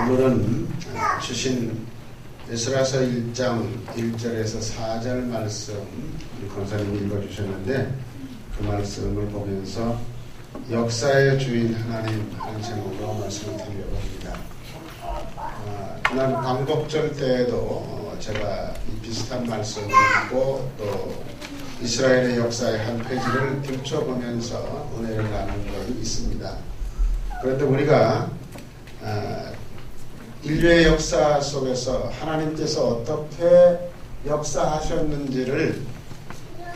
오늘은 주신 에스라서 1장 1절에서 4절 말씀 우리 권사님이 읽어주셨는데 그 말씀을 보면서 역사의 주인 하나님 하는 제목으로 말씀을 드리려고 합니다. 지난 광복절 때에도 제가 이 비슷한 말씀을 듣고 또 이스라엘의 역사의 한 페이지를 들춰보면서 은혜를 나눈 적이 있습니다. 그런데 우리가 인류의 역사 속에서 하나님께서 어떻게 역사하셨는지를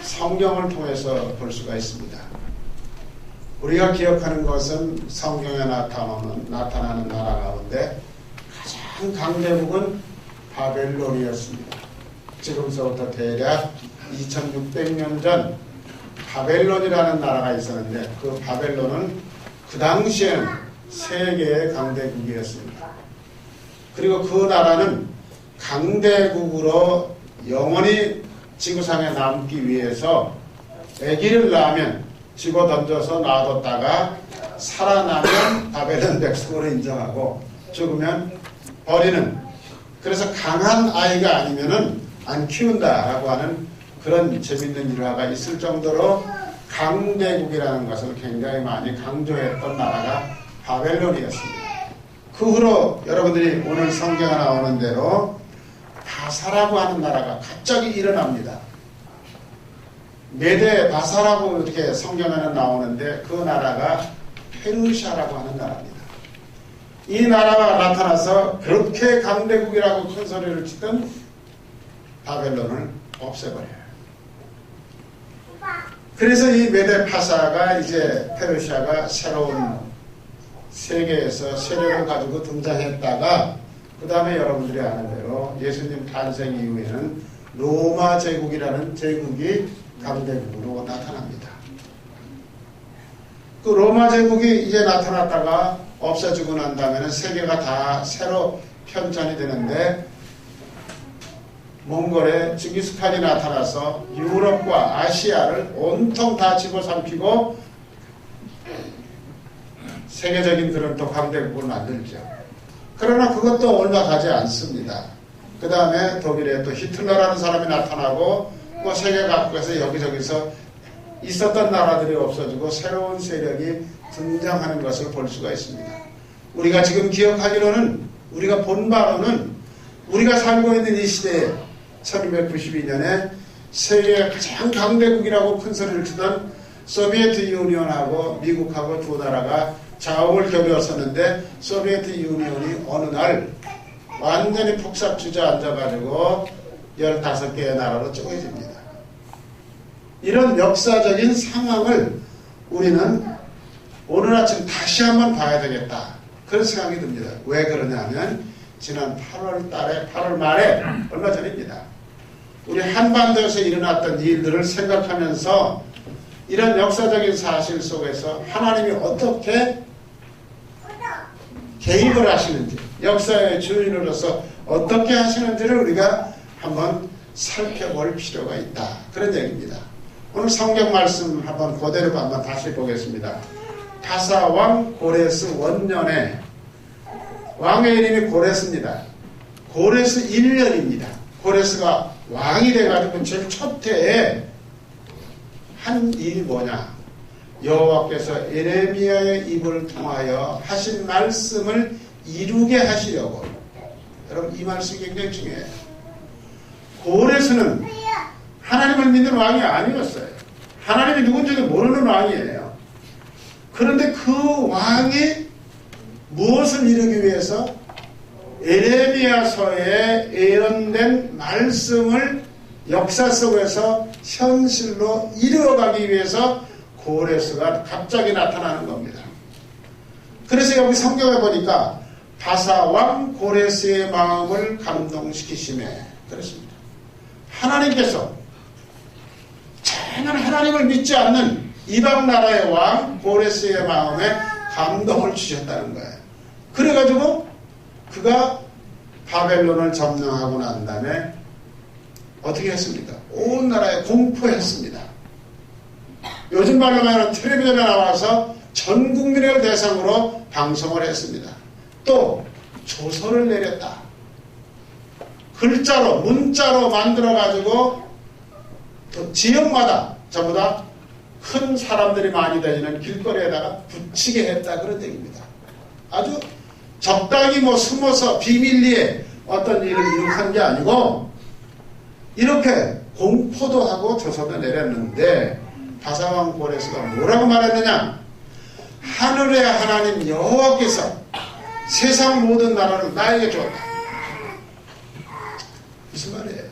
성경을 통해서 볼 수가 있습니다. 우리가 기억하는 것은 성경에 나타나는 나라 가운데 가장 강대국은 바벨론이었습니다. 지금서부터 대략 2600년 전 바벨론이라는 나라가 있었는데 그 바벨론은 그 당시에는 세계의 강대국이었습니다. 그리고 그 나라는 강대국으로 영원히 지구상에 남기 위해서 아기를 낳으면 집어 던져서 놔뒀다가 살아나면 바벨론 백성으로 인정하고 죽으면 버리는, 그래서 강한 아이가 아니면은 안 키운다라고 하는 그런 재밌는 일화가 있을 정도로 강대국이라는 것을 굉장히 많이 강조했던 나라가 바벨론이었습니다. 그 후로 여러분들이 오늘 성경에 나오는 대로 바사라고 하는 나라가 갑자기 일어납니다. 메데 바사라고 이렇게 성경에는 나오는데 그 나라가 페르시아라고 하는 나라입니다. 이 나라가 나타나서 그렇게 강대국이라고 큰 소리를 치던 바벨론을 없애버려요. 그래서 이 메데 바사가 이제 페르시아가 새로운 세계에서 세력을 가지고 등장했다가 그 다음에 여러분들이 아는 대로 예수님 탄생 이후에는 로마 제국이라는 제국이 강대국으로 나타납니다. 그 로마 제국이 이제 나타났다가 없어지고 난 다음에는 세계가 다 새로 편찬이 되는데 몽골의 징기스칸이 나타나서 유럽과 아시아를 온통 다 집어삼키고 세계적인 그런 또 강대국을 만들죠. 그러나 그것도 얼마 가지 않습니다. 그 다음에 독일에 또 히틀러라는 사람이 나타나고 뭐 세계 각국에서 여기저기서 있었던 나라들이 없어지고 새로운 세력이 등장하는 것을 볼 수가 있습니다. 우리가 지금 기억하기로는, 우리가 본 바로는 우리가 살고 있는 이 시대에 1292년에 세계의 가장 강대국이라고 큰 소리를 치던 소비에트 유니온하고 미국하고 두 나라가 좌우를 겨루었었는데 소비에트 유니온이 어느 날 완전히 폭삭 주저앉아가지고 15개의 나라로 쪼개집니다. 이런 역사적인 상황을 우리는 오늘 아침 다시 한번 봐야 되겠다, 그런 생각이 듭니다. 왜 그러냐면 지난 8월 말에 얼마 전입니다. 우리 한반도에서 일어났던 일들을 생각하면서 이런 역사적인 사실 속에서 하나님이 어떻게 개입을 하시는지, 역사의 주인으로서 어떻게 하시는지를 우리가 한번 살펴볼 필요가 있다, 그런 얘기입니다. 오늘 성경 말씀 한번 그대로 한번 다시 보겠습니다. 바사 왕 고레스 원년에, 왕의 이름이 고레스입니다. 고레스 1년입니다. 고레스가 왕이 돼가지고 제일 첫 해에 한 일이 뭐냐, 여호와께서 예레미야의 입을 통하여 하신 말씀을 이루게 하시려고. 여러분, 이 말씀이 굉장히 중요해요. 고레스는 하나님을 믿는 왕이 아니었어요. 하나님이 누군지도 모르는 왕이에요. 그런데 그 왕이 무엇을 이루기 위해서 예레미야서에 예언된 말씀을 역사 속에서 현실로 이루어가기 위해서 고레스가 갑자기 나타나는 겁니다. 그래서 여기 성경에 보니까 바사 왕 고레스의 마음을 감동시키시네 그랬습니다. 하나님께서 전혀 하나님을 믿지 않는 이방 나라의 왕 고레스의 마음에 감동을 주셨다는 거예요. 그래가지고 그가 바벨론을 점령하고 난 다음에 어떻게 했습니까? 온 나라에 공포했습니다. 요즘 말로 말하면 텔레비전에 나와서 전 국민을 대상으로 방송을 했습니다. 또 조서를 내렸다. 글자로 문자로 만들어가지고 또 지역마다 전부 다 큰 사람들이 많이 다니는 길거리에다가 붙이게 했다. 그런 얘기입니다. 아주 적당히 숨어서 비밀리에 어떤 일을 이룩한 게 아니고 이렇게 공포도 하고 조서도 내렸는데 바사왕 고레스가 뭐라고 말했느냐? 하늘의 하나님 여호와께서 세상 모든 나라를 나에게 주었다. 무슨 말이에요?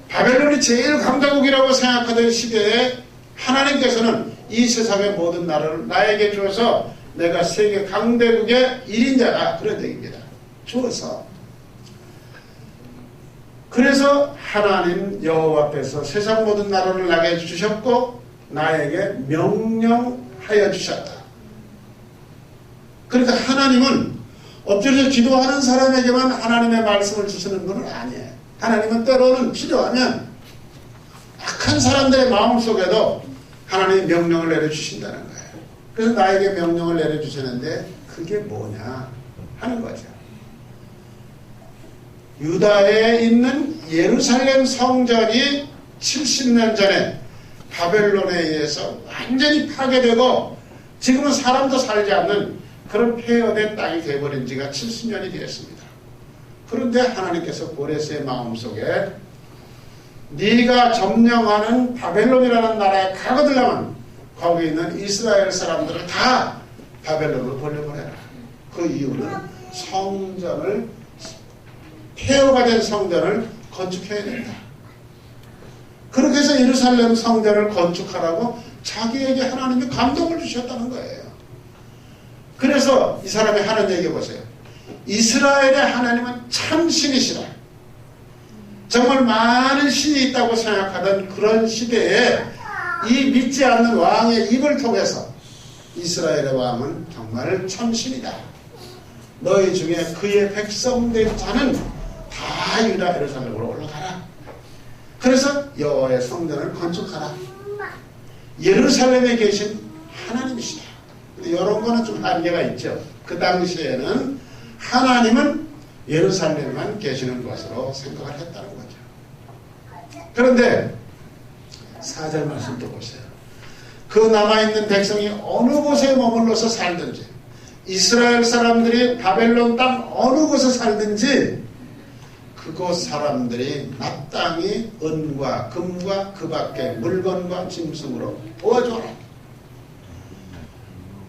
바벨론이 제일 강대국이라고 생각하던 시대에 하나님께서는 이 세상의 모든 나라를 나에게 주어서 내가 세계 강대국의 1인자다. 그런 얘기입니다. 주어서. 그래서 하나님 여호와께서 세상 모든 나라를 나에게 주셨고 나에게 명령하여 주셨다. 그러니까 하나님은 엎드려서 기도하는 사람에게만 하나님의 말씀을 주시는 건 아니에요. 하나님은 때로는 필요하면 악한 사람들의 마음속에도 하나님의 명령을 내려주신다는 거예요. 그래서 나에게 명령을 내려주시는데 그게 뭐냐 하는 거죠. 유다에 있는 예루살렘 성전이 70년 전에 바벨론에 의해서 완전히 파괴되고 지금은 사람도 살지 않는 그런 폐허된 땅이 되어버린 지가 70년이 되었습니다. 그런데 하나님께서 고레스의 마음속에 네가 점령하는 바벨론이라는 나라에 가거들라면 거기 있는 이스라엘 사람들을 다 바벨론으로 돌려보내라. 그 이유는 성전을 폐허가 된 성전을 건축해야 된다. 그렇게 해서 예루살렘 성전을 건축하라고 자기에게 하나님이 감동을 주셨다는 거예요. 그래서 이 사람이 하는 얘기 보세요. 이스라엘의 하나님은 참 신이시라. 정말 많은 신이 있다고 생각하던 그런 시대에 이 믿지 않는 왕의 입을 통해서 이스라엘의 왕은 정말 참 신이다. 너희 중에 그의 백성된 자는 다 유다 예루살렘으로 올라가라. 그래서 여호와의 성전을 건축하라. 예루살렘에 계신 하나님이시다. 근데 이런 거는 좀 한계가 있죠. 그 당시에는 하나님은 예루살렘만 계시는 것으로 생각을 했다는 거죠. 그런데 4절 말씀 또 보세요. 그 남아있는 백성이 어느 곳에 머물러서 살든지 이스라엘 사람들이 바벨론 땅 어느 곳에 살든지 그곳 사람들이 마땅히 은과 금과 그 밖에 물건과 짐승으로 도와줘라.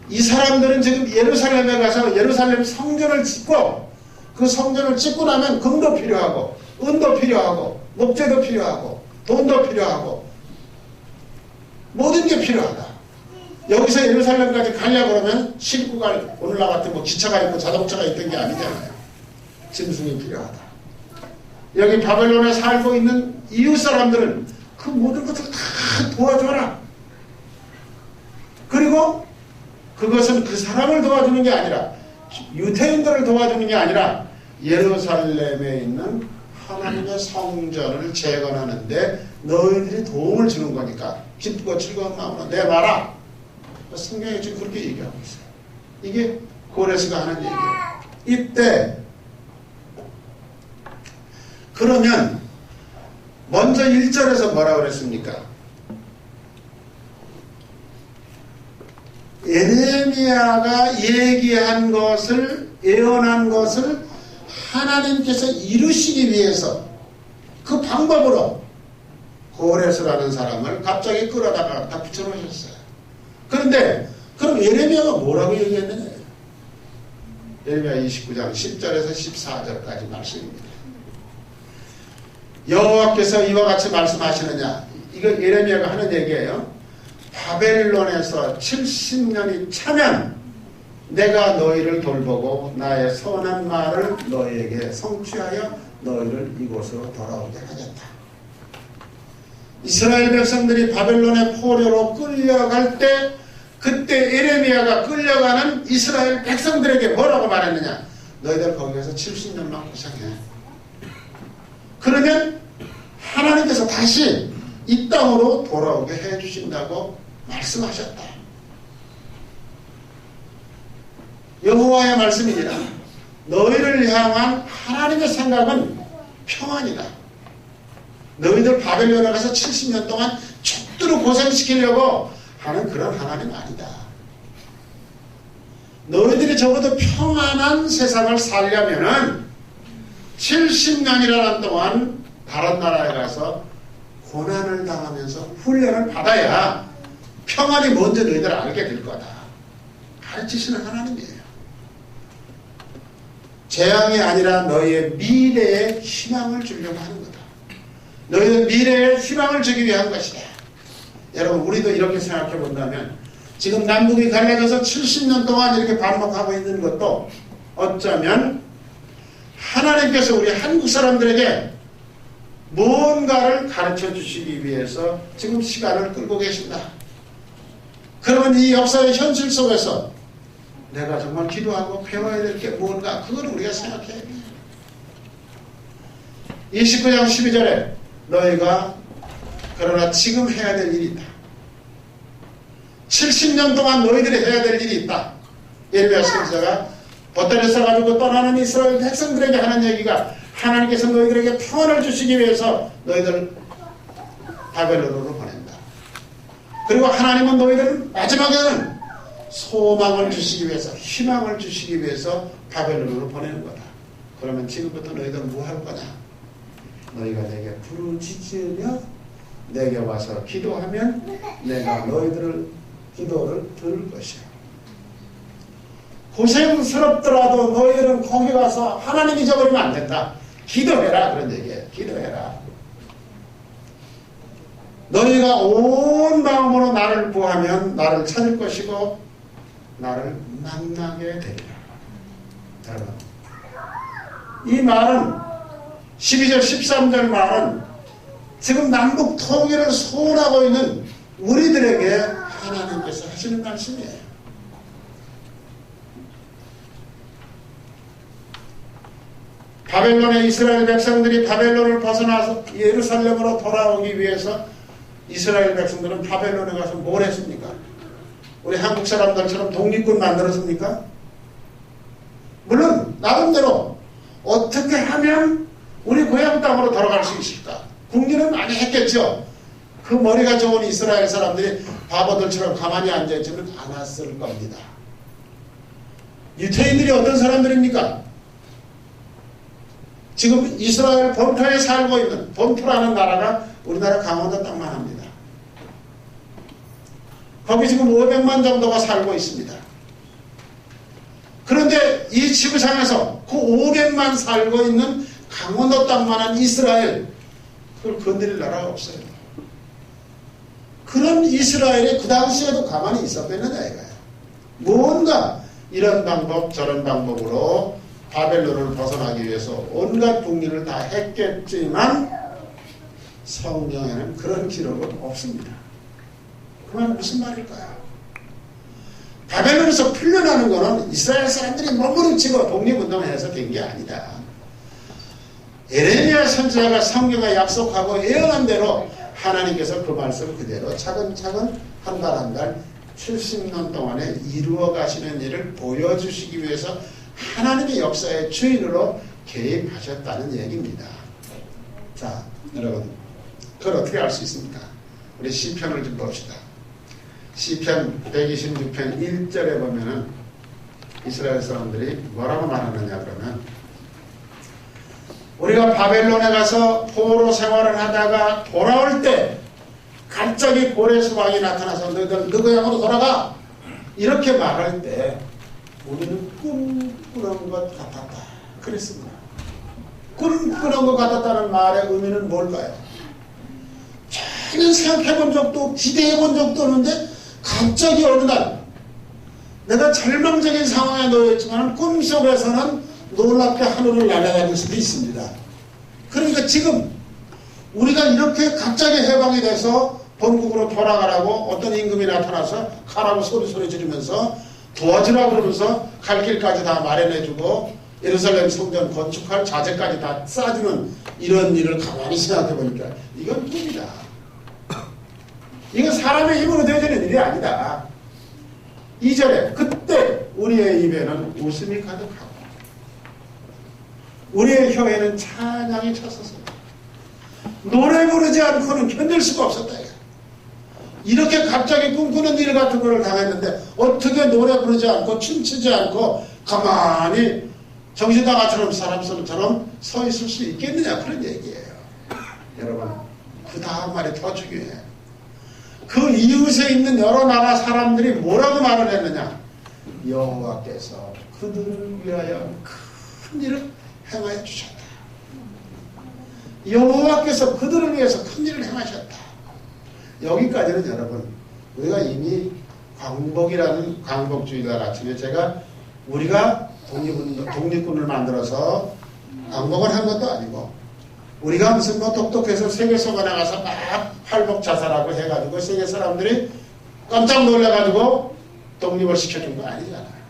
이 사람들은 지금 예루살렘에 가서 예루살렘 성전을 짓고 그 성전을 짓고 나면 금도 필요하고 은도 필요하고 목재도 필요하고 돈도 필요하고 모든 게 필요하다. 여기서 예루살렘까지 가려고 그러면 싣고 갈 오늘날 같은 기차가 있고 자동차가 있던 게 아니잖아요. 짐승이 필요하다. 여기 바벨론에 살고 있는 이웃 사람들은 그 모든 것을 다 도와줘라. 그리고 그것은 그 사람을 도와주는 게 아니라 유태인들을 도와주는 게 아니라 예루살렘에 있는 하나님의 성전을 재건하는데 너희들이 도움을 주는 거니까 기쁘고 즐거운 마음으로 내놔라. 성경이 지금 그렇게 얘기하고 있어요. 이게 고레스가 하는 얘기예요. 이때 그러면 먼저 1절에서 뭐라 그랬습니까? 예레미야가 얘기한 것을 예언한 것을 하나님께서 이루시기 위해서 그 방법으로 고레스라는 사람을 갑자기 끌어다가 다 붙여놓으셨어요. 그런데 그럼 예레미야가 뭐라고 얘기했느냐? 예레미야 29장 10절에서 14절까지 말씀입니다. 여호와께서 이와 같이 말씀하시느냐? 이거 예레미야가 하는 얘기예요. 바벨론에서 70년이 차면 내가 너희를 돌보고 나의 선한 말을 너희에게 성취하여 너희를 이곳으로 돌아오게 하겠다. 이스라엘 백성들이 바벨론의 포로로 끌려갈 때 그때 예레미야가 끌려가는 이스라엘 백성들에게 뭐라고 말했느냐? 너희들 거기에서 70년만 고생해. 그러면 하나님께서 다시 이 땅으로 돌아오게 해주신다고 말씀하셨다. 여호와의 말씀이니라. 너희를 향한 하나님의 생각은 평안이다. 너희들 바벨론에 가서 70년 동안 죽도록 고생시키려고 하는 그런 하나님 아니다. 너희들이 적어도 평안한 세상을 살려면은 70년이라는 동안 다른 나라에 가서 고난을 당하면서 훈련을 받아야 평안이 뭔지 너희들 알게 될 거다. 가르치시는 하나님이에요. 재앙이 아니라 너희의 미래에 희망을 주려고 하는 거다. 너희는 미래에 희망을 주기 위한 것이다. 여러분, 우리도 이렇게 생각해 본다면 지금 남북이 갈라져서 70년 동안 이렇게 반복하고 있는 것도 어쩌면 하나님께서 우리 한국 사람들에게 뭔가를 가르쳐 주시기 위해서 지금 시간을 끌고 계신다. 그러면 이 역사의 현실 속에서 내가 정말 기도하고 배워야 될 게 뭔가, 그걸 우리가 생각해야 돼. 29장 12절에 너희가 그러나 지금 해야 될 일이 있다. 70년 동안 너희들이 해야 될 일이 있다. 예레미야 선지자가 보따리에 싸가지고 떠나는 이스라엘 백성들에게 하는 얘기가, 하나님께서 너희들에게 평안을 주시기 위해서 너희들 바벨론으로 보낸다. 그리고 하나님은 너희들 마지막에는 소망을 주시기 위해서, 희망을 주시기 위해서 바벨론으로 보내는 거다. 그러면 지금부터 너희들 뭐 할 거냐? 너희가 내게 부르짖으며 내게 와서 기도하면 내가 너희들을 기도를 들을 것이야. 고생스럽더라도 너희들은 거기 가서 하나님 잊어버리면 안 된다. 기도해라, 그런 얘기예요. 기도해라. 너희가 온 마음으로 나를 구하면 나를 찾을 것이고 나를 만나게 되리라. 여러분, 이 말은 12절 13절 말은 지금 남북 통일을 소원하고 있는 우리들에게 하나님께서 하시는 말씀이에요. 바벨론의 이스라엘 백성들이 바벨론을 벗어나서 예루살렘으로 돌아오기 위해서 이스라엘 백성들은 바벨론에 가서 뭘 했습니까? 우리 한국 사람들처럼 독립군 만들었습니까? 물론 나름대로 어떻게 하면 우리 고향 땅으로 돌아갈 수 있을까? 궁리는 많이 했겠죠. 그 머리가 좋은 이스라엘 사람들이 바보들처럼 가만히 앉아있지는 않았을 겁니다. 유태인들이 어떤 사람들입니까? 지금 이스라엘 본토에 살고 있는, 본토라는 나라가 우리나라 강원도 땅만 합니다. 거기 지금 500만 정도가 살고 있습니다. 그런데 이 지구상에서 그 500만 살고 있는 강원도 땅만한 이스라엘, 그걸 건드릴 나라가 없어요. 그런 이스라엘이 그 당시에도 가만히 있었겠느냐 이거예요. 뭔가 이런 방법 저런 방법으로 바벨론을 벗어나기 위해서 온갖 궁리를 다 했겠지만 성경에는 그런 기록은 없습니다. 그 말은 무슨 말일까요? 바벨론에서 풀려나는 것은 이스라엘 사람들이 몸부림치고 독립운동을 해서 된 게 아니다. 예레미야 선지자가 성경에 약속하고 예언한 대로 하나님께서 그 말씀을 그대로 차근차근 한 달 한 달 70년 동안에 이루어 가시는 일을 보여주시기 위해서 하나님의 역사의 주인으로 개입하셨다는 얘기입니다. 자, 여러분, 그걸 어떻게 알 수 있습니까? 우리 시편을 좀 봅시다. 시편 126편 1절에 보면은 이스라엘 사람들이 뭐라고 말하느냐 그러면, 우리가 바벨론에 가서 포로 생활을 하다가 돌아올 때 갑자기 고래 수박이 나타나서 너희들 너 고향으로 돌아가, 이렇게 말할 때 우리는 꿈꾸는 것 같았다 그랬습니다. 꿈꾸는 것 같았다는 말의 의미는 뭘까요? 전혀 생각해본 적도 기대해본 적도 없는데 갑자기 어느 날 내가 절망적인 상황에 놓여있지만 꿈속에서는 놀랍게 하늘을 날아다닐 수도 있습니다. 그러니까 지금 우리가 이렇게 갑자기 해방이 돼서 본국으로 돌아가라고 어떤 임금이 나타나서 가라고 소리 지르면서 도와주라고 그러면서 갈 길까지 다 마련해주고 예루살렘 성전 건축할 자재까지 다 싸주는 이런 일을 가만히 생각해보니까 이건 꿈이다. 이건 사람의 힘으로 되어지는 일이 아니다. 2절에 그때 우리의 입에는 웃음이 가득하고 우리의 혀에는 찬양이 찼었어요. 노래 부르지 않고는 견딜 수가 없었다. 이렇게 갑자기 꿈꾸는 일 같은 걸 당했는데 어떻게 노래 부르지 않고 춤추지 않고 가만히 정신나가처럼 사람처럼 서 있을 수 있겠느냐, 그런 얘기예요. 여러분, 그 다음 말이 더 중요해요. 그 이웃에 있는 여러 나라 사람들이 뭐라고 말을 했느냐. 여호와께서 그들을 위하여 큰 일을 행하여 주셨다. 여호와께서 그들을 위해서 큰 일을 행하셨다. 여기까지는 여러분, 우리가 이미 광복주의자 같은 제가 우리가 독립군을 만들어서 광복을 한 것도 아니고 우리가 무슨 똑똑해서 세계서가 나가서 막 팔복 자살하고 해가지고 세계 사람들이 깜짝 놀라가지고 독립을 시켜준 거 아니잖아요.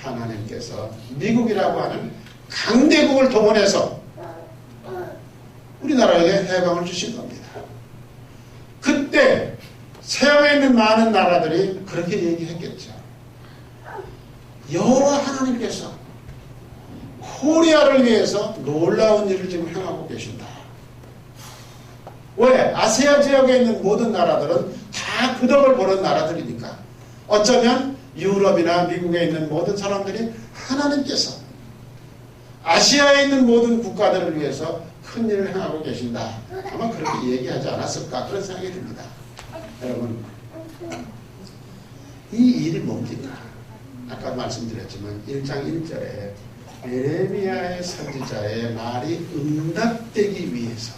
하나님께서 미국이라고 하는 강대국을 동원해서 우리나라에게 해방을 주신 겁니다. 그때 서양에 있는 많은 나라들이 그렇게 얘기했겠죠. 여호와 하나님께서 코리아를 위해서 놀라운 일을 지금 행하고 계신다. 왜? 아시아 지역에 있는 모든 나라들은 다 그 덕을 보는 나라들이니까. 어쩌면 유럽이나 미국에 있는 모든 사람들이 하나님께서 아시아에 있는 모든 국가들을 위해서 큰 일을 행하고 계신다. 아마 그렇게 얘기하지 않았을까, 그런 생각이 듭니다. 여러분, 이 일이 뭡니까? 아까 말씀드렸지만 1장 1절에 예레미야의 선지자의 말이 응답되기 위해서,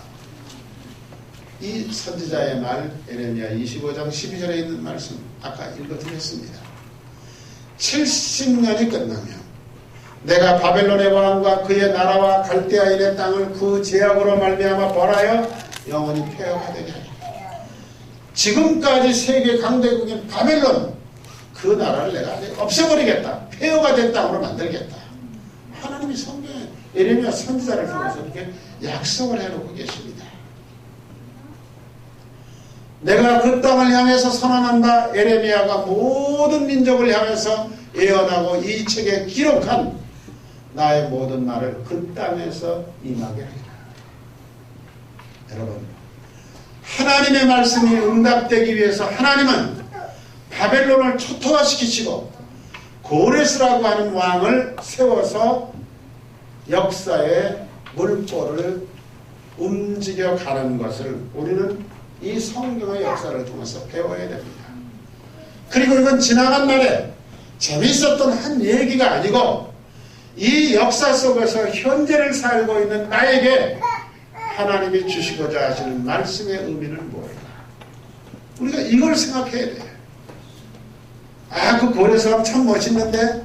이 선지자의 말 예레미야 25장 12절에 있는 말씀 아까 읽어드렸습니다. 70년이 끝나면 내가 바벨론의 왕과 그의 나라와 갈대아인의 땅을 그 제약으로 말미암아 벌하여 영원히 폐허가 되게 하리라. 지금까지 세계 강대국인 바벨론, 그 나라를 내가 없애버리겠다. 폐허가 된 땅으로 만들겠다. 하나님이 성경에 예레미야 선지자를 통해서 이렇게 약속을 해놓고 계십니다. 내가 그 땅을 향해서 선언한다. 예레미야가 모든 민족을 향해서 예언하고 이 책에 기록한 나의 모든 말을 그 땅에서 임하게 하리라. 여러분, 하나님의 말씀이 응답되기 위해서 하나님은 바벨론을 초토화시키시고 고레스라고 하는 왕을 세워서 역사의 물꼬를 움직여가는 것을 우리는 이 성경의 역사를 통해서 배워야 됩니다. 그리고 이건 지나간 날에 재미있었던 한 얘기가 아니고 이 역사 속에서 현재를 살고 있는 나에게 하나님이 주시고자 하시는 말씀의 의미는 뭘까? 우리가 이걸 생각해야 돼요. 아, 그 고레스왕 참 멋있는데,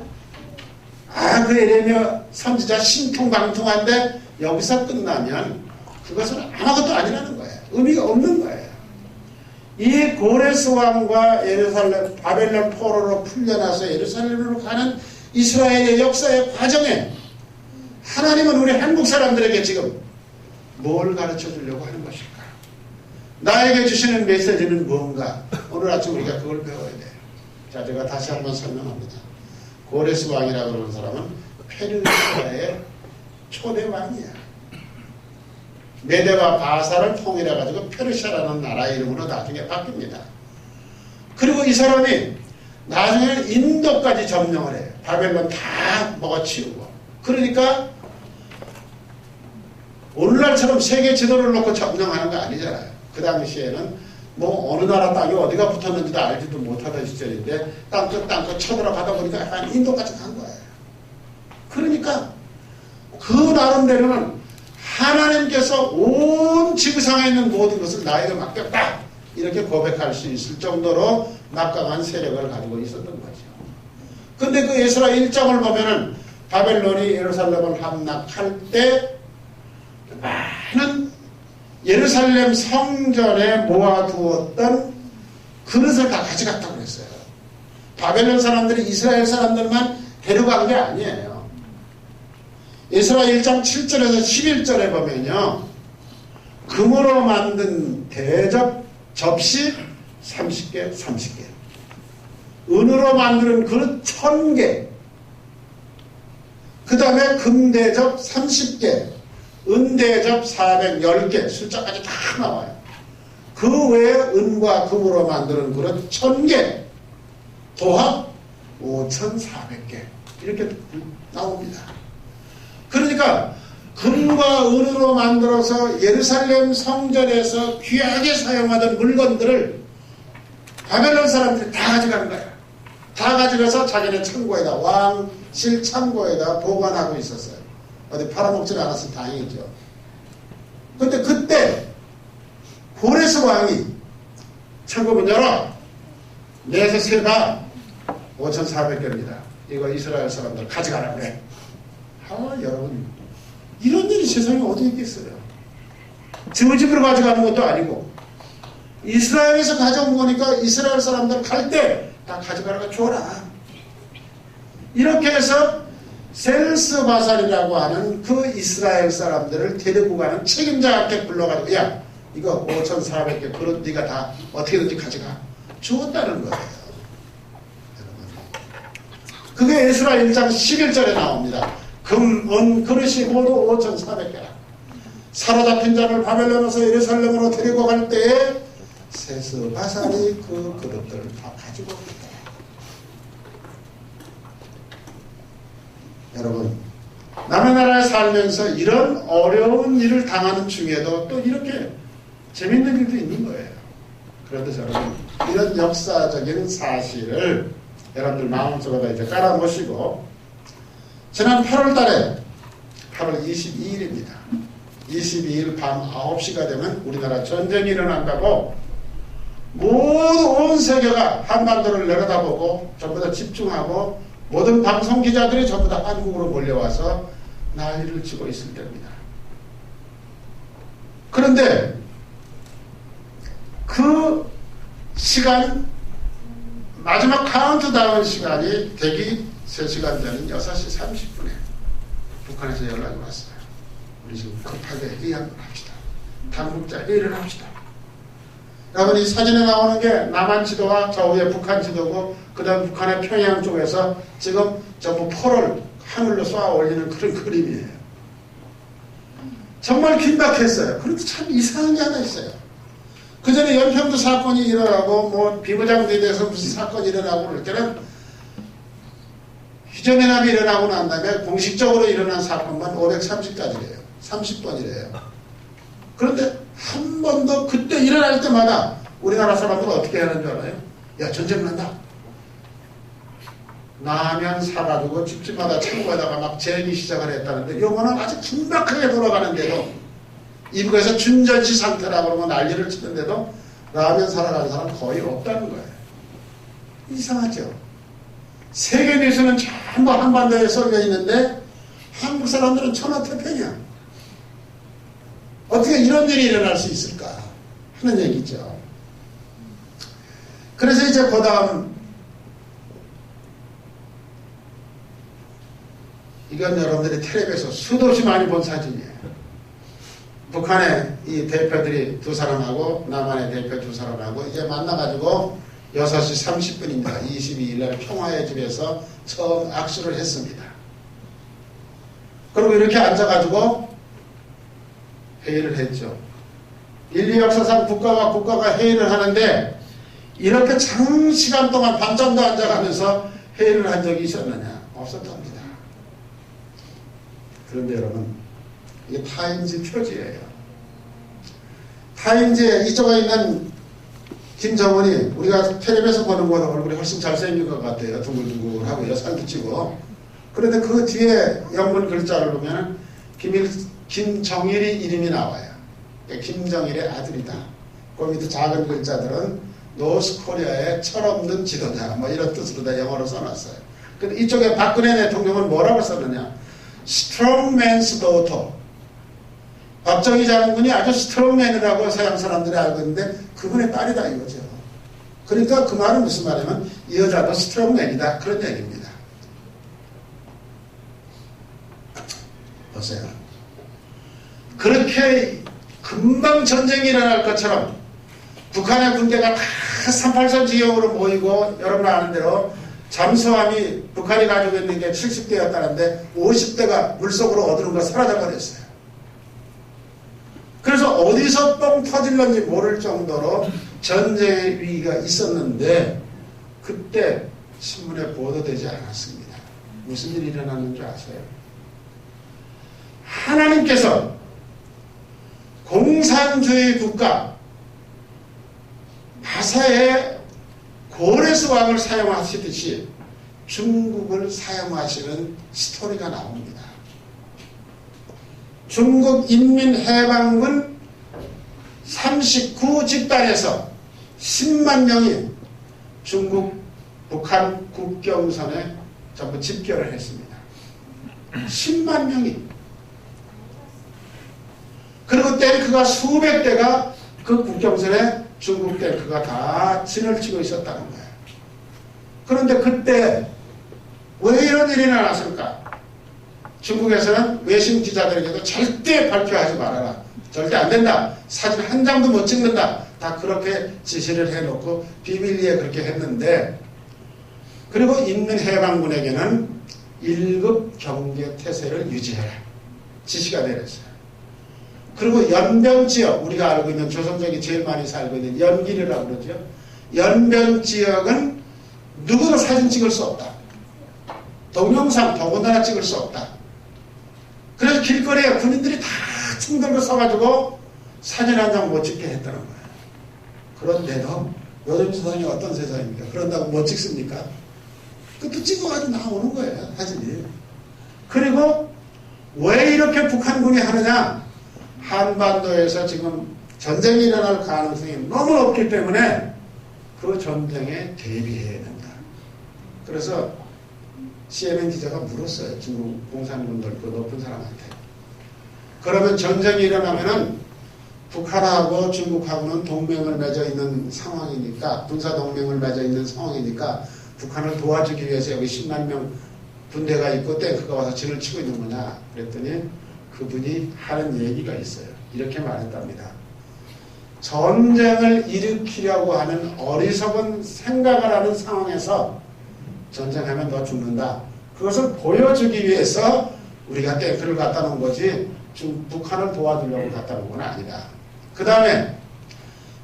아, 그 예레미야 선지자 신통방통한데, 여기서 끝나면 그것은 아무것도 아니라는 거예요. 의미가 없는 거예요. 이 고레스왕과 예루살렘, 바벨론 포로로 풀려나서 예루살렘으로 가는 이스라엘의 역사의 과정에 하나님은 우리 한국 사람들에게 지금 뭘 가르쳐 주려고 하는 것일까? 나에게 주시는 메시지는 무언가? 오늘 아침 우리가 그걸 배워야 돼요. 자, 제가 다시 한번 설명합니다. 고레스 왕이라고 그러는 사람은 페르시아의 초대 왕이야. 메대와 바사를 통일해가지고 페르시아라는 나라 이름으로 나중에 바뀝니다. 그리고 이 사람이 나중에는 인도까지 점령을 해요. 바벨론 다 먹어치우고. 그러니까 오늘날처럼 세계 지도를 놓고 점령하는 거 아니잖아요. 그 당시에는 뭐 어느 나라 땅이 어디가 붙었는지도 알지도 못하던 시절인데 땅끝 쳐들어가다 보니까 한 인도까지 간 거예요. 그러니까 그 나름대로는 하나님께서 온 지구상에 있는 모든 것을 나에게 맡겼다. 이렇게 고백할 수 있을 정도로 막강한 세력을 가지고 있었던 거죠. 근데 그 에스라 1장을 보면은 바벨론이 예루살렘을 함락할 때 많은 예루살렘 성전에 모아두었던 그릇을 다 가져갔다고 그랬어요. 바벨론 사람들이 이스라엘 사람들만 데려간 게 아니에요. 에스라 1장 7절에서 11절에 보면요. 금으로 만든 대접 접시 30개, 30개. 은으로 만드는 그릇 1000개. 그 다음에 금대접 30개, 은대접 410개, 숫자까지 다 나와요. 그 외에 은과 금으로 만드는 그릇 1000개, 도합 5400개, 이렇게 나옵니다. 그러니까 금과 은으로 만들어서 예루살렘 성전에서 귀하게 사용하던 물건들을 바벨론 사람들이 다 가져가는 거야. 다 가져가서 자기네 창고에다, 왕실 창고에다 보관하고 있었어요. 어디 팔아먹지는 않았으면 다행이죠. 근데 그때 고레스 왕이 창고 문 열어! 내서 세봐! 5,400개입니다. 이거 이스라엘 사람들 가져가라 그래. 여러분, 이런 일이 세상에 어디 있겠어요? 저 집으로 가져가는 것도 아니고 이스라엘에서 가져온 거니까 이스라엘 사람들 갈 때 다 가져가라고 줘라. 이렇게 해서 셀스바살이라고 하는 그 이스라엘 사람들을 데리고 가는 책임자한테 불러가지고, 야, 이거 5,400개 그릇 네가 다 어떻게든지 가져가. 주었다는 거예요. 그게 에스라 1장 11절에 나옵니다. 금, 은, 그릇이 모두 5,400개라. 사로잡힌 자를 바벨론에서 예루살렘으로 데리고 갈 때에 셀스바살이 그 그릇들을 다 가지고 있다. 여러분, 남의 나라에 살면서 이런 어려운 일을 당하는 중에도 또 이렇게 재밌는 일도 있는 거예요. 그런데 여러분, 이런 역사적인 사실을 여러분들 마음속에다 이제 깔아놓으시고, 지난 8월 달에 8월 22일입니다. 22일 밤 9시가 되면 우리나라 전쟁이 일어난다고 모두 온 세계가 한반도를 내려다보고 전부 다 집중하고 모든 방송 기자들이 전부 다 한국으로 몰려와서 난리를 치고 있을 때입니다. 그런데 그 시간, 마지막 카운트다운 시간이 되기 3시간 전인 6시 30분에 북한에서 연락이 왔어요. 우리 지금 급하게 회의를 합시다. 당국자 회의를 합시다. 여러분, 이 사진에 나오는 게 남한 지도와 좌우에 북한 지도고, 그 다음 북한의 평양 쪽에서 지금 전부 포를 하늘로 쏘아 올리는 그런 그림이에요. 정말 긴박했어요. 그런데 참 이상한 게 하나 있어요. 그 전에 연평도 사건이 일어나고, 뭐, 비무장지대에 대해서 무슨 사건이 일어나고 그럴 때는 휴전연합이 일어나고 난 다음에 공식적으로 일어난 사건만 530가지래요. 30번이래요. 그런데 한 번도 그때 일어날 때마다 우리나라 사람들은 어떻게 하는 줄 알아요? 야, 전쟁 난다. 라면 사가지고 집집마다 창고에다가 막 재기 시작을 했다는데, 요거는 아주 긴박하게 돌아가는데도, 이북에서 준전시 상태라고 그러면 난리를 치는데도 라면 사러 가는 사람 거의 없다는 거예요. 이상하죠? 세계 뉴스는 전부 한반도에 쏠려 있는데 한국 사람들은 천하태평이야. 어떻게 이런 일이 일어날 수 있을까 하는 얘기죠. 그래서 이제 그 다음, 이건 여러분들이 텔레비에서 수도없이 많이 본 사진이에요. 북한의 이 대표들이 두 사람하고 남한의 대표 두 사람하고 이제 만나가지고 6시 30분입니다. 22일 날 평화의 집에서 처음 악수를 했습니다. 그리고 이렇게 앉아가지고 회의를 했죠. 인류 역사상 국가와 국가가 회의를 하는데 이렇게 장시간 동안 밤잠도 안 자가면서 회의를 한 적이 있었느냐? 없었답니다. 그런데 여러분, 이게 타임즈 표지예요. 타임즈에 이쪽에 있는 김정은이 우리가 텔레비에서 보는 것보다 얼굴이 훨씬 잘생긴 것 같아요. 둥글둥글하고요. 살도 찌고. 그런데 그 뒤에 영문 글자를 보면 김정일이 이름이 나와요. 김정일의 아들이다. 그 밑에 작은 글자들은 노스코리아의 철없는 지도자, 뭐 이런 뜻으로 다 영어로 써놨어요. 근데 이쪽에 박근혜 대통령은 뭐라고 썼느냐? 스트롱맨스 도터. 박정희 장군이 아주 스트롱맨이라고 서양 사람들이 알고 있는데 그분의 딸이다 이거죠. 그러니까 그 말은 무슨 말이냐면 이 여자도 스트롱맨이다 그런 얘기입니다. 보세요. 그렇게 금방 전쟁이 일어날 것처럼 북한의 군대가 다 38선 지역으로 모이고 여러분 아는 대로 잠수함이 북한이 가지고 있는 게 70대였다는데 50대가 물속으로 어두른 거 사라져버렸어요. 그래서 어디서 뻥 터질런지 모를 정도로 전쟁의 위기가 있었는데 그때 신문에 보도되지 않았습니다. 무슨 일이 일어났는 줄 아세요? 하나님께서 공산주의 국가 바사의 고레스 왕을 사용하시듯이 중국을 사용하시는 스토리가 나옵니다. 중국 인민해방군 39집단에서 10만 명이 중국 북한 국경선에 전부 집결을 했습니다. 10만 명이. 그리고 탱크가 수백 대가 그 국경선에 중국 탱크가 다 진을 치고 있었다는 거예요. 그런데 그때 왜 이런 일이 일어났을까? 중국에서는 외신 기자들에게도 절대 발표하지 말아라. 절대 안 된다. 사진 한 장도 못 찍는다. 다 그렇게 지시를 해놓고 비밀리에 그렇게 했는데, 그리고 인민해방군에게는 1급 경계 태세를 유지해라. 지시가 내렸어요. 그리고 연변지역, 우리가 알고 있는 조선족이 제일 많이 살고 있는 연길이라고 그러죠. 연변지역은 누구도 사진 찍을 수 없다. 동영상 더군다나 찍을 수 없다. 그래서 길거리에 군인들이 다 총 들고 서가지고 사진 한 장 못 찍게 했다는 거예요. 그런데도 요즘 세상이 어떤 세상입니까? 그런다고 못 찍습니까? 그것도 찍어가지고 나오는 거예요, 사진이. 그리고 왜 이렇게 북한군이 하느냐? 한반도에서 지금 전쟁이 일어날 가능성이 너무 높기 때문에 그 전쟁에 대비해야 된다. 그래서 CNN 기자가 물었어요. 중국 공산군들 그 높은 사람한테. 그러면 전쟁이 일어나면은 북한하고 중국하고는 동맹을 맺어 있는 상황이니까, 군사 동맹을 맺어 있는 상황이니까 북한을 도와주기 위해서 여기 10만 명 군대가 있고 탱크가 와서 진을 치고 있는 거냐? 그랬더니 그분이 하는 얘기가 있어요. 이렇게 말했답니다. 전쟁을 일으키려고 하는 어리석은 생각을 하는 상황에서 전쟁하면 너 죽는다. 그것을 보여주기 위해서 우리가 탱크를 갖다 놓은 거지 북한을 도와주려고 갖다 놓은 건 아니다. 그 다음에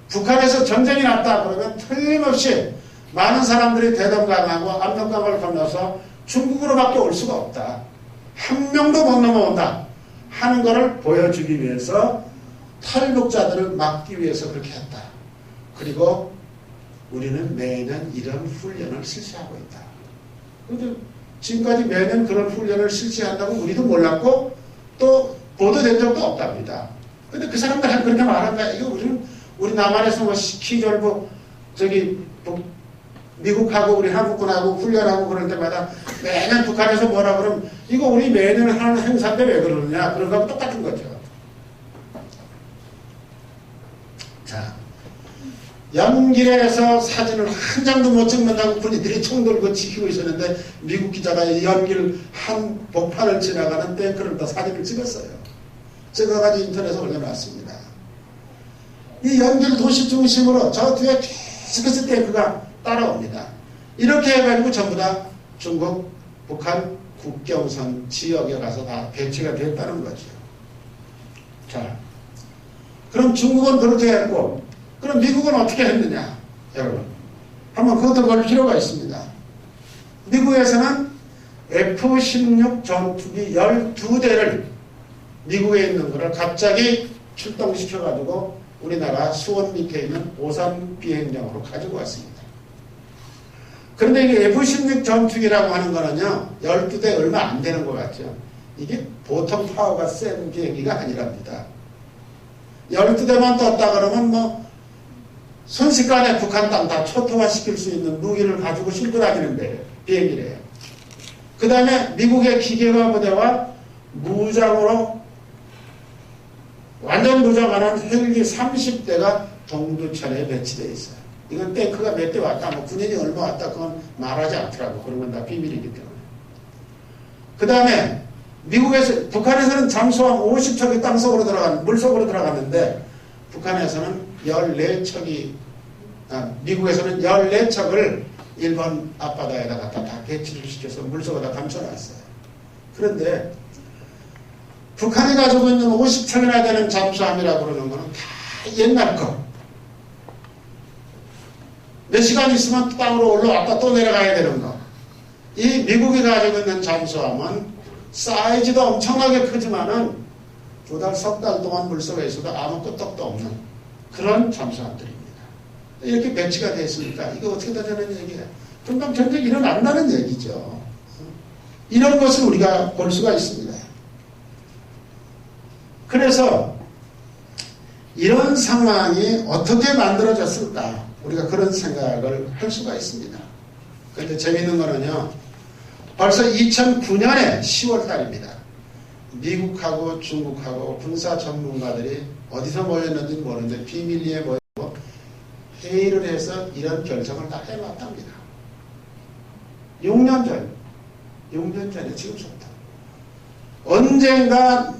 북한에서 전쟁이 났다 그러면 틀림없이 많은 사람들이 대동강하고 압록강을 건너서 중국으로밖에 올 수가 없다. 한 명도 못 넘어온다 하는 것을 보여주기 위해서 탈북자들을 막기 위해서 그렇게 했다. 그리고 우리는 매년 이런 훈련을 실시하고 있다. 그런데 지금까지 매년 그런 훈련을 실시한다고 우리도 몰랐고 또 보도된 적도 없답니다. 근데 그 사람들한테 그렇게 말한다. 이거 우리 남한에서 뭐 시키절보 미국하고 우리 한국군하고 훈련하고 그럴 때마다 매년 북한에서 뭐라 그러면 이거 우리 매년 하는 행사인데 왜 그러느냐. 그런 거하고 똑같은 거죠. 자, 연길에서 사진을 한 장도 못 찍는다고 군인들이 총 들고 지키고 있었는데 미국 기자가 연길 한 복판을 지나가는 탱크를 다 사진을 찍었어요. 찍어가지고 인터넷에 올려놨습니다. 이 연길 도시 중심으로 저 뒤에 계속해서 탱크가 따라옵니다. 이렇게 해가지고 전부 다 중국, 북한 국경선 지역에 가서 다 배치가 됐다는 거죠. 자, 그럼 중국은 그렇게 했고, 그럼 미국은 어떻게 했느냐? 여러분, 한번 그것도 볼 필요가 있습니다. 미국에서는 F-16 전투기 12대를 미국에 있는 거를 갑자기 출동시켜가지고 우리나라 수원 밑에 있는 오산 비행장으로 가지고 왔습니다. 그런데 이게 F-16 전투기라고 하는 거는요, 12대 얼마 안 되는 것 같죠. 이게 보통 파워가 센 비행기가 아니랍니다. 12대만 떴다 그러면 뭐 순식간에 북한 땅 다 초토화시킬 수 있는 무기를 가지고 싣고 다니는 비행기래요. 그 다음에 미국의 기계화 부대와 무장으로 완전 무장하는 헬기 30대가 동두천에 배치되어 있어요. 이건 탱크가 몇 대 왔다, 뭐 군인이 얼마 왔다, 그건 말하지 않더라고. 그런 건 다 비밀이기 때문에. 그 다음에 북한에서는 잠수함 50척이 땅속으로 물속으로 들어갔는데, 북한에서는 14척이, 미국에서는 14척을 일본 앞바다에다 갖다 다 배치를 시켜서 물속에다 감춰놨어요. 그런데 북한이 가지고 있는 50톤이나 되는 잠수함이라고 그러는 거는 다 옛날 거. 몇 시간 있으면 땅으로 올라왔다 또 내려가야 되는 거. 이 미국이 가지고 있는 잠수함은 사이즈도 엄청나게 크지만은 2달, 3달 동안 물속에 있어도 아무 끄떡도 없는 그런 잠수함들입니다. 이렇게 배치가 되어 있으니까 이거 어떻게 되는 얘기예요? 금방 전쟁이 일어난다는 얘기죠. 이런 것을 우리가 볼 수가 있습니다. 그래서 이런 상황이 어떻게 만들어졌을까? 우리가 그런 생각을 할 수가 있습니다. 그런데 재미있는 거는요. 벌써 2009년에 10월 달입니다. 미국하고 중국하고 군사 전문가들이 어디서 모였는지 모르는데 비밀리에 모이고 회의를 해서 이런 결정을 다 해놨답니다. 6년 전에 지금부터. 언젠가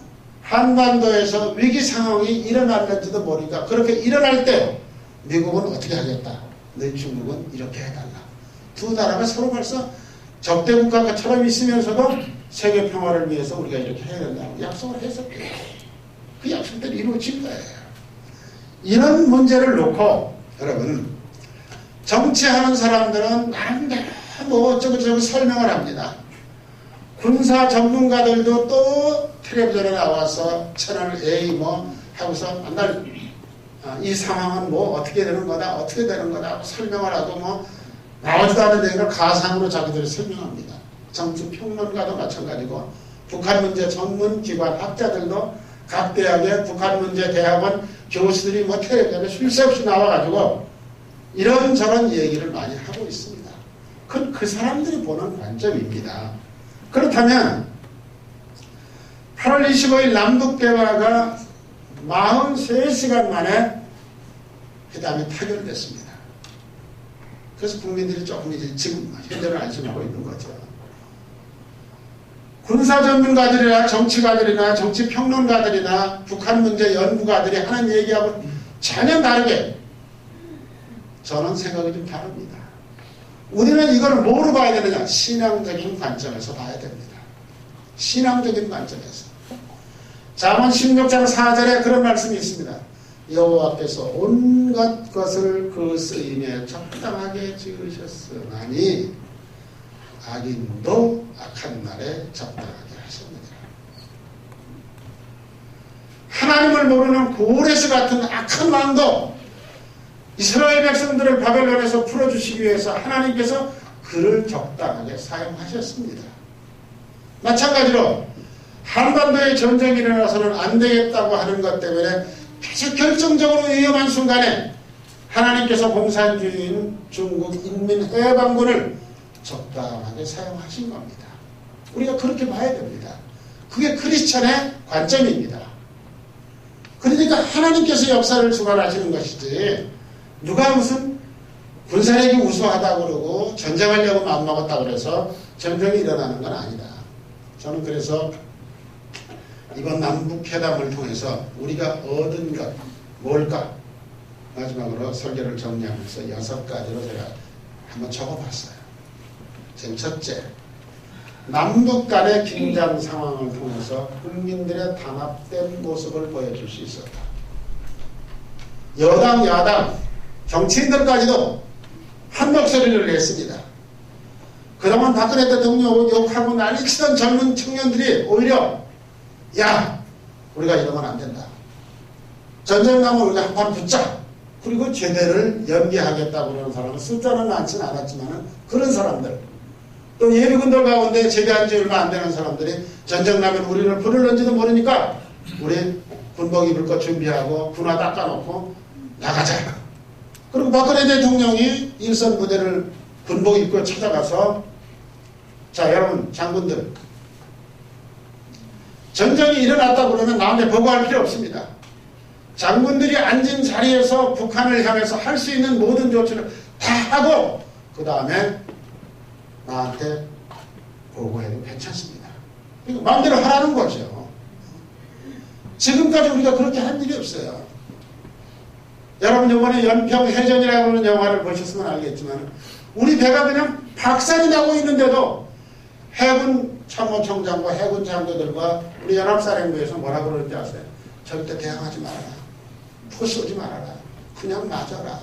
한반도에서 위기 상황이 일어날는지도 모르니까 그렇게 일어날 때 미국은 어떻게 하겠다. 너희 중국은 이렇게 해달라. 두 나라가 서로 벌써 적대국가처럼 있으면서도 세계 평화를 위해서 우리가 이렇게 해야 된다고 약속을 했었대요. 그 약속대로 이루어진 거예요. 이런 문제를 놓고 여러분 정치하는 사람들은 나름대로 뭐 어쩌고저쩌고 설명을 합니다. 군사 전문가들도 또 텔레비전에 나와서 채널 A 뭐 하고서 맨날 이 상황은 뭐 어떻게 되는 거다 하고 설명을 하고 뭐 나오지도 않은 얘기를 가상으로 자기들이 설명합니다. 정치평론가도 마찬가지고 북한 문제 전문기관 학자들도 각 대학의 북한 문제 대학원 교수들이 뭐 텔레비전에 쉴 새 없이 나와가지고 이런저런 얘기를 많이 하고 있습니다. 그건 그 사람들이 보는 관점입니다. 그렇다면 8월 25일 남북대화가 43시간 만에 회담이 타결됐습니다. 그래서 국민들이 조금 이제 지금 현재를 안심하고 있는 거죠. 군사 전문가들이나 정치가들이나 정치평론가들이나 북한 문제 연구가들이 하는 얘기하고 전혀 다르게 저는 생각이 좀 다릅니다. 우리는 이걸 뭐로 봐야 되느냐? 신앙적인 관점에서 봐야 됩니다. 신앙적인 관점에서. 잠언 16장 4절에 그런 말씀이 있습니다. 여호와께서 온갖 것을 그 쓰임에 적당하게 지으셨으나니 악인도 악한 날에 적당하게 하셨느니라. 하나님을 모르는 고레스 같은 악한 왕도 이스라엘 백성들을 바벨론에서 풀어주시기 위해서 하나님께서 그를 적당하게 사용하셨습니다. 마찬가지로 한반도에 전쟁이 일어나서는 안 되겠다고 하는 것 때문에 아주 결정적으로 위험한 순간에 하나님께서 공산주의인 중국 인민해방군을 적당하게 사용하신 겁니다. 우리가 그렇게 봐야 됩니다. 그게 크리스천의 관점입니다. 그러니까 하나님께서 역사를 주관하시는 것이지 누가 무슨 군사력이 우수하다고 그러고 전쟁하려고 마음먹었다고 그래서 전쟁이 일어나는 건 아니다. 저는 그래서 이번 남북회담을 통해서 우리가 얻은 것 뭘까? 마지막으로 설교를 정리하면서 6가지로 제가 한번 적어봤어요. 지금 첫째, 남북 간의 긴장 상황을 통해서 국민들의 단합된 모습을 보여줄 수 있었다. 여당, 야당, 정치인들까지도 한 목소리를 냈습니다. 그동안 박근혜 대통령 욕하고 난리치던 젊은 청년들이 오히려 야, 우리가 이러면 안 된다. 전쟁 나면 우리가 한판 붙자. 그리고 제대를 연기하겠다고 그러는 사람은 숫자는 많지는 않았지만 그런 사람들 또 예비군들 가운데 제대한 지 얼마 안 되는 사람들이 전쟁 나면 우리를 부를는지도 모르니까 우리 군복 입을 거 준비하고 군화 닦아놓고 나가자. 그리고 박근혜 대통령이 일선 부대를 군복 입고 찾아가서 자 여러분 장군들 전쟁이 일어났다고 그러면 나한테 보고할 필요 없습니다. 장군들이 앉은 자리에서 북한을 향해서 할 수 있는 모든 조치를 다 하고 그 다음에 나한테 보고해도 괜찮습니다. 이거 마음대로 하라는 거죠. 지금까지 우리가 그렇게 한 일이 없어요. 여러분 이번에 연평해전이라고 하는 영화를 보셨으면 알겠지만 우리 배가 그냥 박살이 나고 있는데도 해군 참모총장과 해군 장교들과 우리 연합사령부에서 뭐라 그러는지 아세요? 절대 대항하지 말아라. 포 쏘지 말아라. 그냥 맞아라.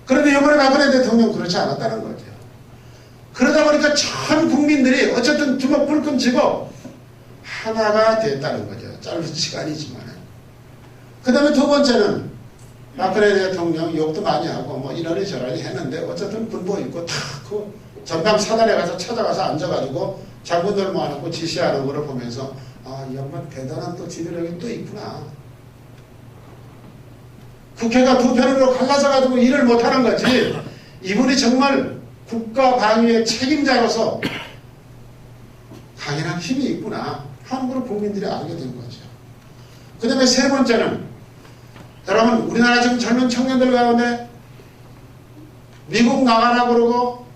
그런데 이번에 박근혜 대통령 그렇지 않았다는 거죠. 그러다 보니까 전 국민들이 어쨌든 주먹 불끈 쥐고 하나가 됐다는 거죠. 짧은 시간이지만. 그 다음에 두 번째는 박근혜 대통령 욕도 많이 하고 뭐 이러니 저러니 했는데 어쨌든 군복 입고 탁 그 전방 사단에 가서 찾아가서 앉아가지고 장군들 모아놓고 지시하는 거를 보면서 아, 이 양반 대단한 또 지도력이 또 있구나. 국회가 두 편으로 갈라서 가지고 일을 못하는 거지. 이분이 정말 국가 방위의 책임자로서 강인한 힘이 있구나. 함부로 국민들이 알게 된 거죠. 그 다음에 세 번째는 여러분 우리나라 지금 젊은 청년들 가운데 미국 나가라 그러고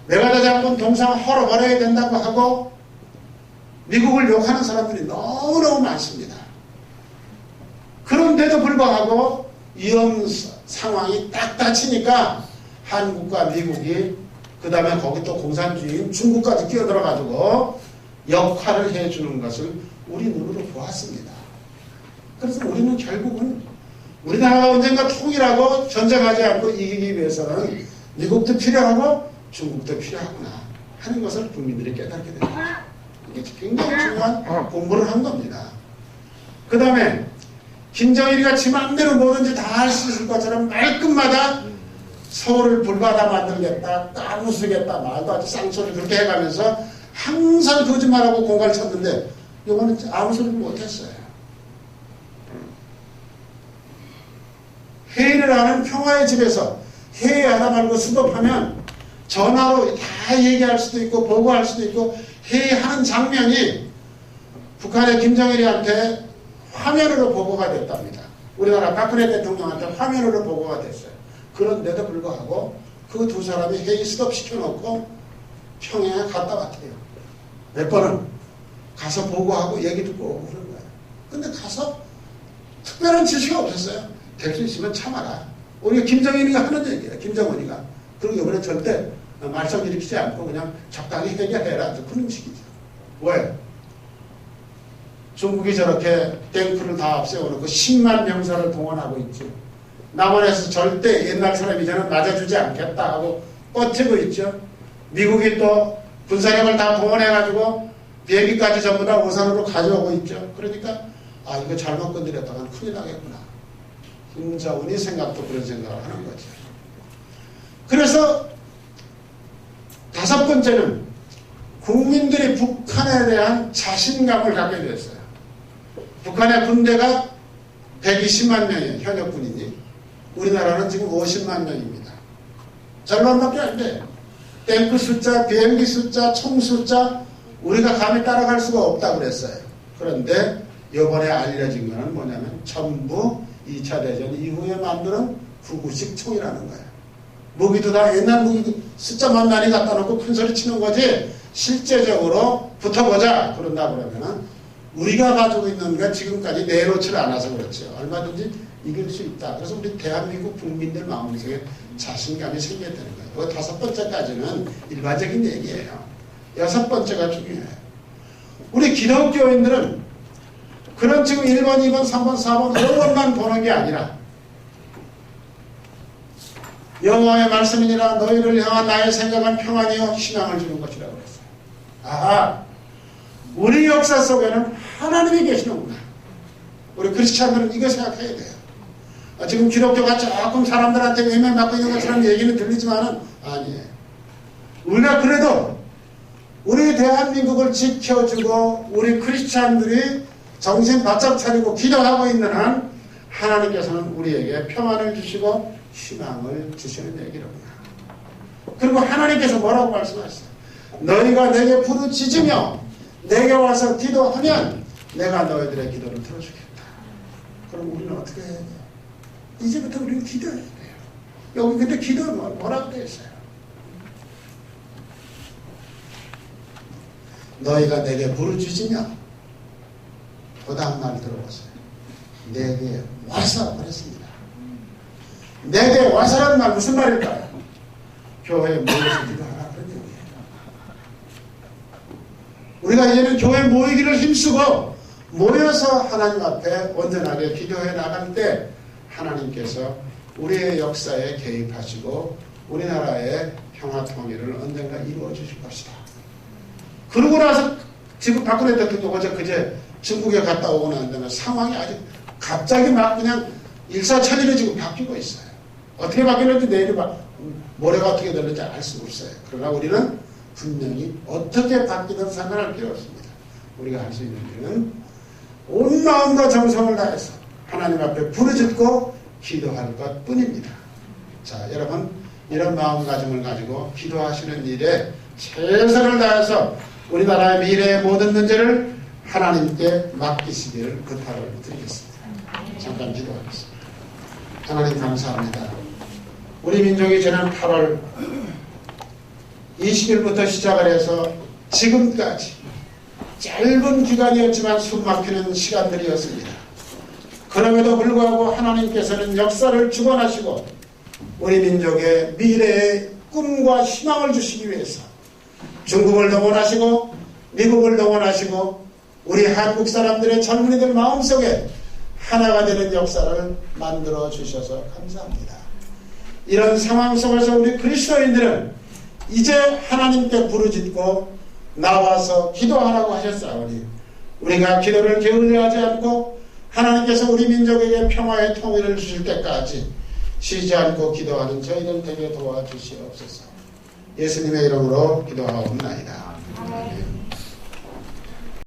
메가더 장군 동상 헐어버려야 된다고 하고 미국을 욕하는 사람들이 너무너무 많습니다. 그런데도 불구하고 위험 상황이 딱 닥치니까 한국과 미국이 그 다음에 거기 또 공산주의인 중국까지 끼어들어가지고 역할을 해주는 것을 우리 눈으로 보았습니다. 그래서 우리는 결국은 우리나라가 언젠가 통일하고 전쟁하지 않고 이기기 위해서는 미국도 필요하고 중국도 필요하구나 하는 것을 국민들이 깨닫게 됩니다. 이게 굉장히 중요한 공부를 한 겁니다. 그 다음에 김정일이가 지 맘대로 뭐든지 다 할 수 있을 것처럼 말끝마다 서울을 불바다 만들겠다, 까부수겠다, 말도 아주 쌍소리 그렇게 해가면서 항상 거짓말하고 공갈을 쳤는데 이거는 아무 소리를 못했어요. 회의를 하는 평화의 집에서 회의하다 말고 수도하면 전화로 다 얘기할 수도 있고 보고할 수도 있고 회의하는 장면이 북한의 김정일이한테 화면으로 보고가 됐답니다. 우리나라 박근혜 대통령한테 화면으로 보고가 됐어요. 그런데도 불구하고 그 두 사람이 회의 스톱시켜놓고 평양에 갔다 왔대요. 몇 번은 가서 보고하고 얘기 듣고 오고 그런 거예요. 근데 가서 특별한 지시가 없었어요. 될 수 있으면 참아라. 우리가 김정일이가 하는 얘기예요. 김정은이가. 그리고 이번에 절대 말썽 일으키지 않고 그냥 적당히 해결해라. 그런 식이죠. 왜? 중국이 저렇게 탱크를 다 앞세워놓고 10만 명사를 동원하고 있죠. 남한에서 절대 옛날 사람이잖아 맞아주지 않겠다 하고 버티고 있죠. 미국이 또 군사력을 다 동원해가지고 비행기까지 전부 다 오산으로 가져오고 있죠. 그러니까 아 이거 잘못 건드렸다간 큰일 나겠구나. 김정은이 생각도 그런 생각을 하는 거죠. 그래서 다섯 번째는 국민들이 북한에 대한 자신감을 갖게 됐어요. 북한의 군대가 120만 명이에요. 현역 군인이. 우리나라는 지금 50만 명입니다. 절반밖에 안 돼요. 탱크 숫자, 비행기 숫자, 총 숫자 우리가 감히 따라갈 수가 없다고 그랬어요. 그런데 이번에 알려진 거는 뭐냐면 전부 2차 대전 이후에 만드는 구구식 총이라는 거예요. 무기도 다 옛날 무기 숫자만 많이 갖다 놓고 큰 소리 치는 거지 실제적으로 붙어보자 그런다 그러면은 우리가 가지고 있는 게 지금까지 내놓지를 않아서 그렇죠. 얼마든지 이길 수 있다. 그래서 우리 대한민국 국민들 마음속에 자신감이 생겼다는 거예요. 그 다섯 번째까지는 일반적인 얘기예요. 여섯 번째가 중요해요. 우리 기독교인들은 그런 지금 1번, 2번, 3번, 4번 이런 것만 보는 게 아니라 여호와의 말씀이니라 너희를 향한 나의 생각은 평안이요 희망을 주는 것이라고 그랬어요. 아하, 우리 역사 속에는 하나님이 계시는구나. 우리 크리스찬들은 이거 생각해야 돼요. 지금 기독교가 조금 사람들한테 외면받고 있는 것처럼 얘기는 들리지만은 아니에요. 우리가 그래도 우리 대한민국을 지켜주고 우리 크리스찬들이 정신 바짝 차리고 기도하고 있는 한 하나님께서는 우리에게 평안을 주시고 희망을 주시는 얘기로구나. 그리고 하나님께서 뭐라고 말씀하셨어요? 너희가 내게 부르짖으며 내게 와서 기도하면 내가 너희들의 기도를 들어주겠다. 그럼 우리는 어떻게 해야 돼요? 이제부터 우리는 기도해야 돼요. 여기 근데 기도는 뭐라고 되어 있어요? 너희가 내게 부르짖으며 그 다음 말 들어보세요. 내게 와서 그랬습니다. 내게 와서라는 말 무슨 말일까요? 교회에 모여서 기도하라 그런 얘기예요. 우리가 이제는 교회에 모이기를 힘쓰고 모여서 하나님 앞에 온전하게 기도해 나갈 때 하나님께서 우리의 역사에 개입하시고 우리나라의 평화 통일을 언젠가 이루어 주실 것이다. 그러고 나서 지금 박근혜 대통령 어제 그제 중국에 갔다 오고 난 다음에 상황이 아주 갑자기 막 그냥 일사천리로 지금 바뀌고 있어요. 어떻게 바뀌는지 내일 모레가 어떻게 되는지 알 수 없어요. 그러나 우리는 분명히 어떻게 바뀌든 상관할 필요 없습니다. 우리가 할 수 있는 일은 온 마음과 정성을 다해서 하나님 앞에 부르짖고 기도할 것 뿐입니다. 자, 여러분 이런 마음가짐을 가지고 기도하시는 일에 최선을 다해서 우리나라의 미래의 모든 문제를 하나님께 맡기시기를 부탁을 드리겠습니다. 잠깐 기도하겠습니다. 하나님 감사합니다. 우리 민족이 지난 8월 20일부터 시작을 해서 지금까지 짧은 기간이었지만 숨막히는 시간들이었습니다. 그럼에도 불구하고 하나님께서는 역사를 주관하시고 우리 민족의 미래의 꿈과 희망을 주시기 위해서 중국을 동원하시고 미국을 동원하시고 우리 한국 사람들의 젊은이들 마음속에 하나가 되는 역사를 만들어 주셔서 감사합니다. 이런 상황 속에서 우리 그리스도인들은 이제 하나님께 부르짖고 나와서 기도하라고 하셨사오니 우리가 기도를 게을리하지 않고 하나님께서 우리 민족에게 평화의 통일을 주실 때까지 쉬지 않고 기도하는 저희들 되게 도와주시옵소서. 예수님의 이름으로 기도하옵나이다. 아멘.